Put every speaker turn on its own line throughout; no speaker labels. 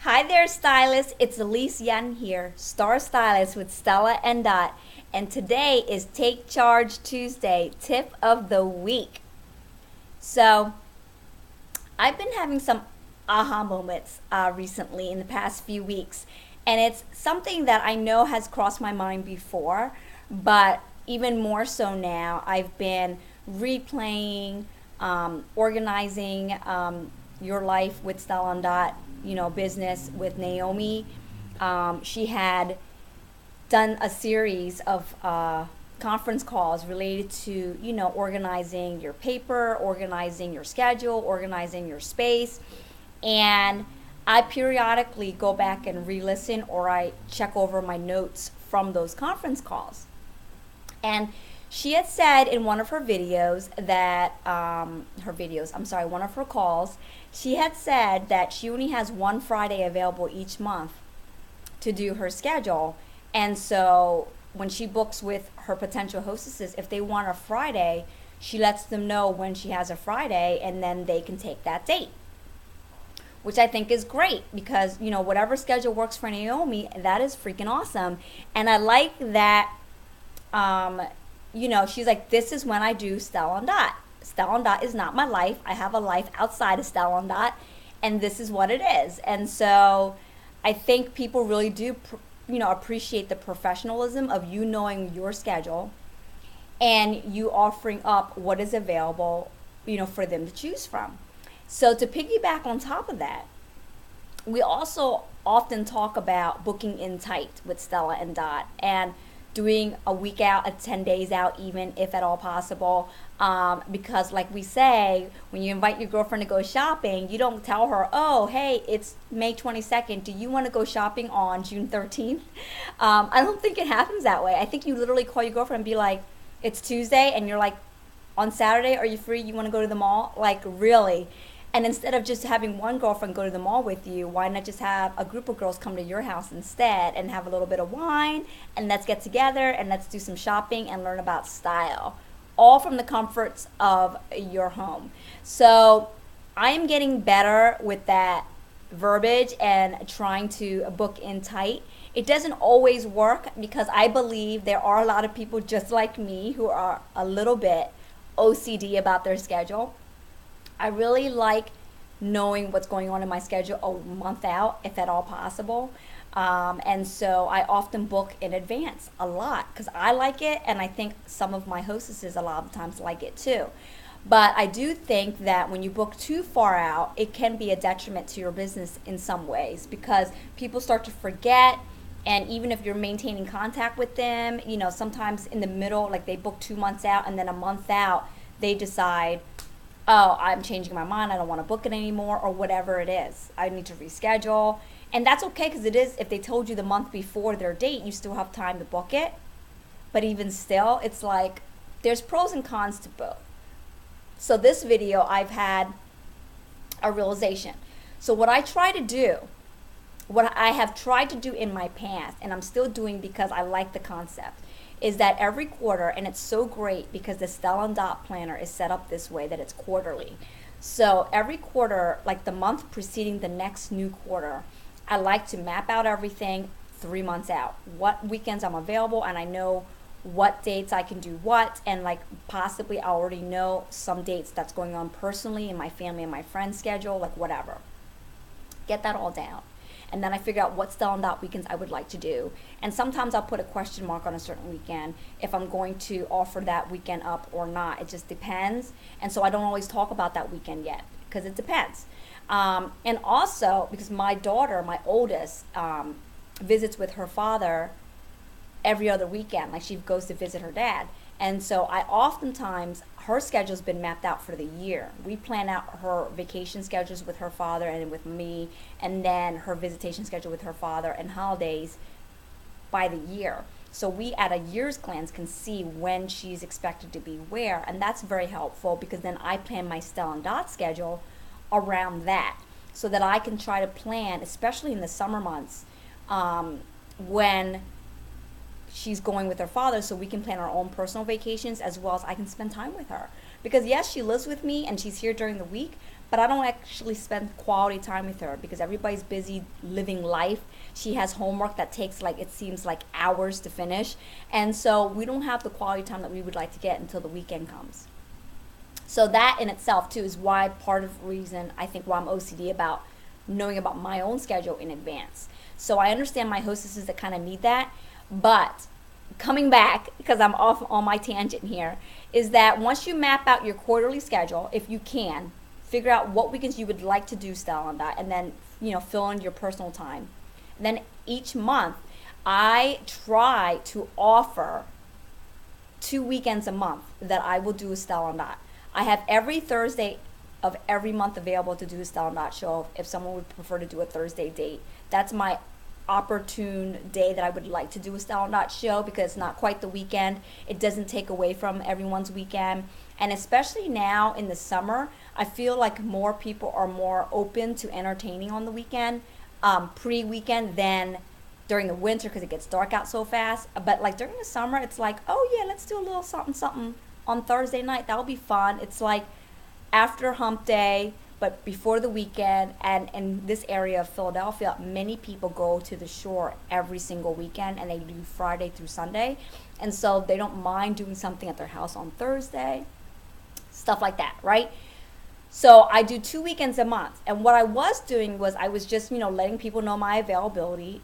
Hi there, Stylist. It's Elise Danh here, Star Stylist with Stella and Dot. And today is Take Charge Tuesday, tip of the week. So, I've been having some aha moments recently in the past few weeks. And it's something that I know has crossed my mind before, but even more so now. I've been replaying, organizing your life with Stella and Dot, business with Naomi. She had done a series of conference calls related to, organizing your paper, organizing your schedule, organizing your space. And I periodically go back and re-listen, or I check over my notes from those conference calls. And she had said in one of her videos that, one of her calls, she had said that she only has one Friday available each month to do her schedule. And so when she books with her potential hostesses, if they want a Friday, she lets them know when she has a Friday, and then they can take that date, which I think is great because, whatever schedule works for Naomi, that is freaking awesome. And I like that, she's like, this is when I do Stella and Dot. Stella and Dot is not my life. I have a life outside of Stella and Dot, and this is what it is. And so I think people really do, appreciate the professionalism of you knowing your schedule and you offering up what is available, for them to choose from. So to piggyback on top of that, we also often talk about booking in tight with Stella and Dot and doing a week out, 10 days out, even if at all possible. Because like we say, when you invite your girlfriend to go shopping, you don't tell her, oh, hey, it's May 22nd. Do you want to go shopping on June 13th? I don't think it happens that way. I think you literally call your girlfriend and be like, it's Tuesday, and you're like, on Saturday, are you free? You want to go to the mall? Like, really? And instead of just having one girlfriend go to the mall with you, why not just have a group of girls come to your house instead and have a little bit of wine, and let's get together and let's do some shopping and learn about style, all from the comforts of your home. So I am getting better with that verbiage and trying to book in tight. It doesn't always work because I believe there are a lot of people just like me who are a little bit OCD about their schedule. I really like knowing what's going on in my schedule a month out, if at all possible. And so I often book in advance a lot because I like it, and I think some of my hostesses a lot of times like it too. But I do think that when you book too far out, it can be a detriment to your business in some ways because people start to forget. And even if you're maintaining contact with them, sometimes in the middle, like they book 2 months out, and then a month out, they decide, oh, I'm changing my mind, I don't want to book it anymore, or whatever it is. I need to reschedule. And that's okay because it is, if they told you the month before their date, you still have time to book it. But even still, it's like there's pros and cons to both. So this video, I've had a realization. So what I have tried to do in my past, and I'm still doing because I like the concept, is that every quarter, and it's so great because the Stella and Dot planner is set up this way that it's quarterly. So every quarter, like the month preceding the next new quarter, I like to map out everything 3 months out. What weekends I'm available, and I know what dates I can do what, and like possibly I already know some dates that's going on personally in my family and my friends' schedule, like whatever. Get that all down. And then I figure out what Stella and Dot weekends I would like to do. And sometimes I'll put a question mark on a certain weekend if I'm going to offer that weekend up or not. It just depends. And so I don't always talk about that weekend yet because it depends. And also because my daughter, my oldest, visits with her father every other weekend. Like she goes to visit her dad. And so I oftentimes, her schedule's been mapped out for the year. We plan out her vacation schedules with her father and with me, and then her visitation schedule with her father and holidays by the year. So we at a year's glance can see when she's expected to be where, and that's very helpful because then I plan my Stella and Dot schedule around that so that I can try to plan, especially in the summer months, when she's going with her father, so we can plan our own personal vacations as well as I can spend time with her. Because yes, she lives with me and she's here during the week, but I don't actually spend quality time with her because everybody's busy living life. She has homework that takes like, it seems like hours to finish. And so we don't have the quality time that we would like to get until the weekend comes. So that in itself too is why part of the reason I think why I'm OCD about knowing about my own schedule in advance. So I understand my hostesses that kind of need that, but coming back, because I'm off on my tangent here, is that once you map out your quarterly schedule, if you can, figure out what weekends you would like to do Style on Dot, and then, fill in your personal time. And then each month, I try to offer 2 weekends a month that I will do a Style on Dot. I have every Thursday of every month available to do a Style on Dot show if someone would prefer to do a Thursday date. That's my opportune day that I would like to do a Style on Dot show because it's not quite the weekend. It doesn't take away from everyone's weekend. And especially now in the summer, I feel like more people are more open to entertaining on the weekend, pre-weekend, than during the winter because it gets dark out so fast. But like during the summer, it's like, oh yeah, let's do a little something, something on Thursday night. That'll be fun. It's like after hump day, but before the weekend. And in this area of Philadelphia, many people go to the shore every single weekend, and they do Friday through Sunday. And so they don't mind doing something at their house on Thursday, stuff like that, right? So I do 2 weekends a month. And what I was doing was I was just, letting people know my availability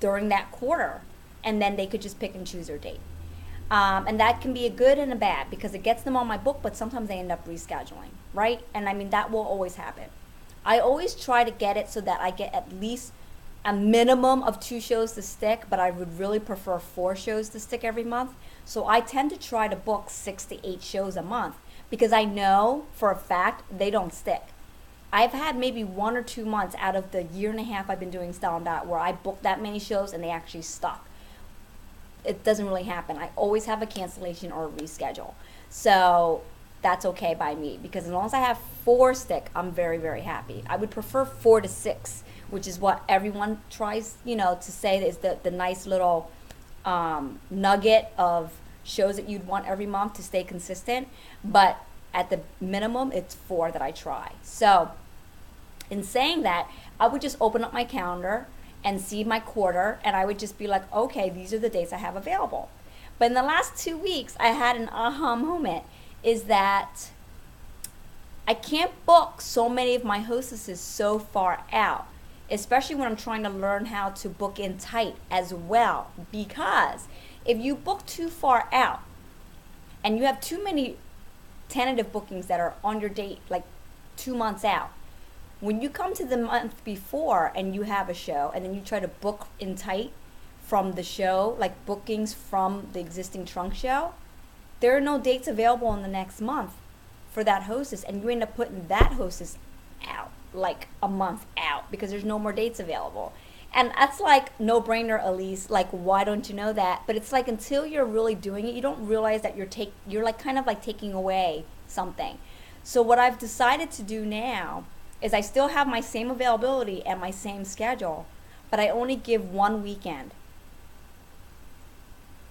during that quarter. And then they could just pick and choose their date. And that can be a good and a bad because it gets them on my book, but sometimes they end up rescheduling, right? And I mean, that will always happen. I always try to get it so that I get at least a minimum of 2 shows to stick, but I would really prefer 4 shows to stick every month. So I tend to try to book 6 to 8 shows a month because I know for a fact they don't stick. I've had maybe 1 or 2 months out of the year and a half I've been doing Style on Dot where I booked that many shows and they actually stuck. It doesn't really happen. I always have a cancellation or a reschedule. So that's okay by me because as long as I have 4 stick, I'm very, very happy. I would prefer 4 to 6, which is what everyone tries, to say is the nice little nugget of shows that you'd want every month to stay consistent. But at the minimum, it's 4 that I try. So in saying that, I would just open up my calendar and see my quarter, and I would just be like, okay, these are the dates I have available. But in the last 2 weeks, I had an aha moment, is that I can't book so many of my hostesses so far out, especially when I'm trying to learn how to book in tight as well, because if you book too far out and you have too many tentative bookings that are on your date like 2 months out, when you come to the month before and you have a show and then you try to book in tight from the show, like bookings from the existing trunk show, there are no dates available in the next month for that hostess, and you end up putting that hostess out like a month out because there's no more dates available. And that's like no brainer, Elise, like why don't you know that? But it's like until you're really doing it, you don't realize that you're like kind of like taking away something. So what I've decided to do now is I still have my same availability and my same schedule, but I only give 1 weekend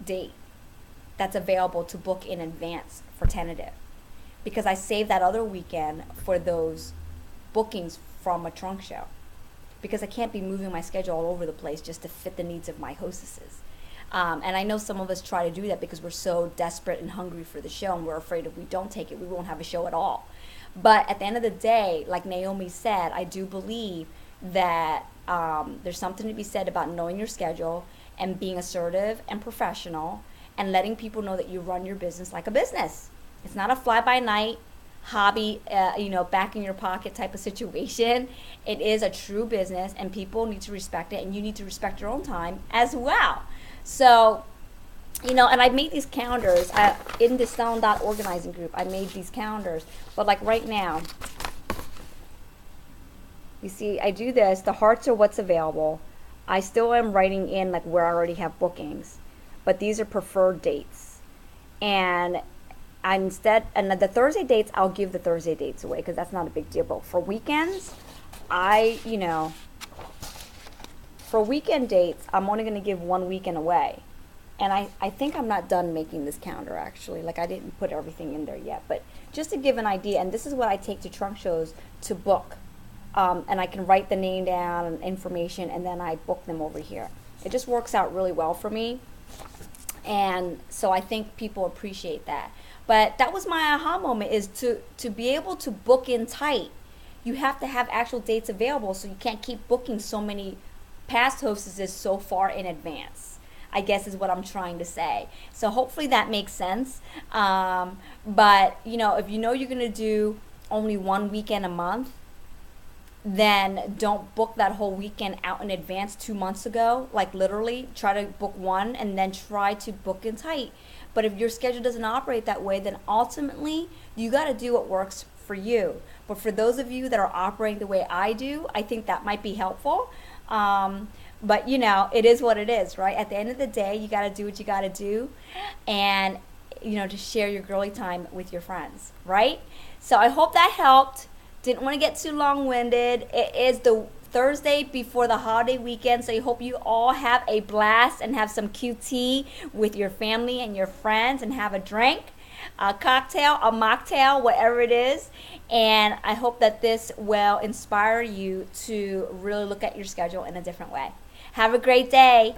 date that's available to book in advance for tentative, because I save that other weekend for those bookings from a trunk show, because I can't be moving my schedule all over the place just to fit the needs of my hostesses. And I know some of us try to do that because we're so desperate and hungry for the show, and we're afraid if we don't take it, we won't have a show at all. But at the end of the day, like Naomi said, I do believe that there's something to be said about knowing your schedule and being assertive and professional and letting people know that you run your business like a business. It's not a fly-by-night hobby, back in your pocket type of situation. It is a true business, and people need to respect it, and you need to respect your own time as well. So, and I made these calendars in the Style on Dot organizing group. I made these calendars, but like right now, you see, I do this. The hearts are what's available. I still am writing in like where I already have bookings, but these are preferred dates. And and the Thursday dates, I'll give the Thursday dates away because that's not a big deal. But for weekends, for weekend dates, I'm only going to give 1 weekend away. And I think I'm not done making this calendar actually. Like I didn't put everything in there yet, but just to give an idea, and this is what I take to trunk shows to book. And I can write the name down and information, and then I book them over here. It just works out really well for me. And so I think people appreciate that. But that was my aha moment, is to be able to book in tight. You have to have actual dates available, so you can't keep booking so many past hostesses so far in advance, I guess is what I'm trying to say. So hopefully that makes sense. But you know, if you know you're gonna do only one weekend a month, then don't book that whole weekend out in advance 2 months ago. Like literally try to book one and then try to book in tight. But if your schedule doesn't operate that way, then ultimately you got to do what works for you. But for those of you that are operating the way I do, I think that might be helpful. But you know, it is what it is, right? At the end of the day, you got to do what you got to do, and you know, to share your girly time with your friends, right? So I hope that helped. Didn't want to get too long-winded. It is the Thursday before the holiday weekend, so I hope you all have a blast and have some QT with your family and your friends and have a drink, a cocktail, a mocktail, whatever it is. And I hope that this will inspire you to really look at your schedule in a different way. Have a great day.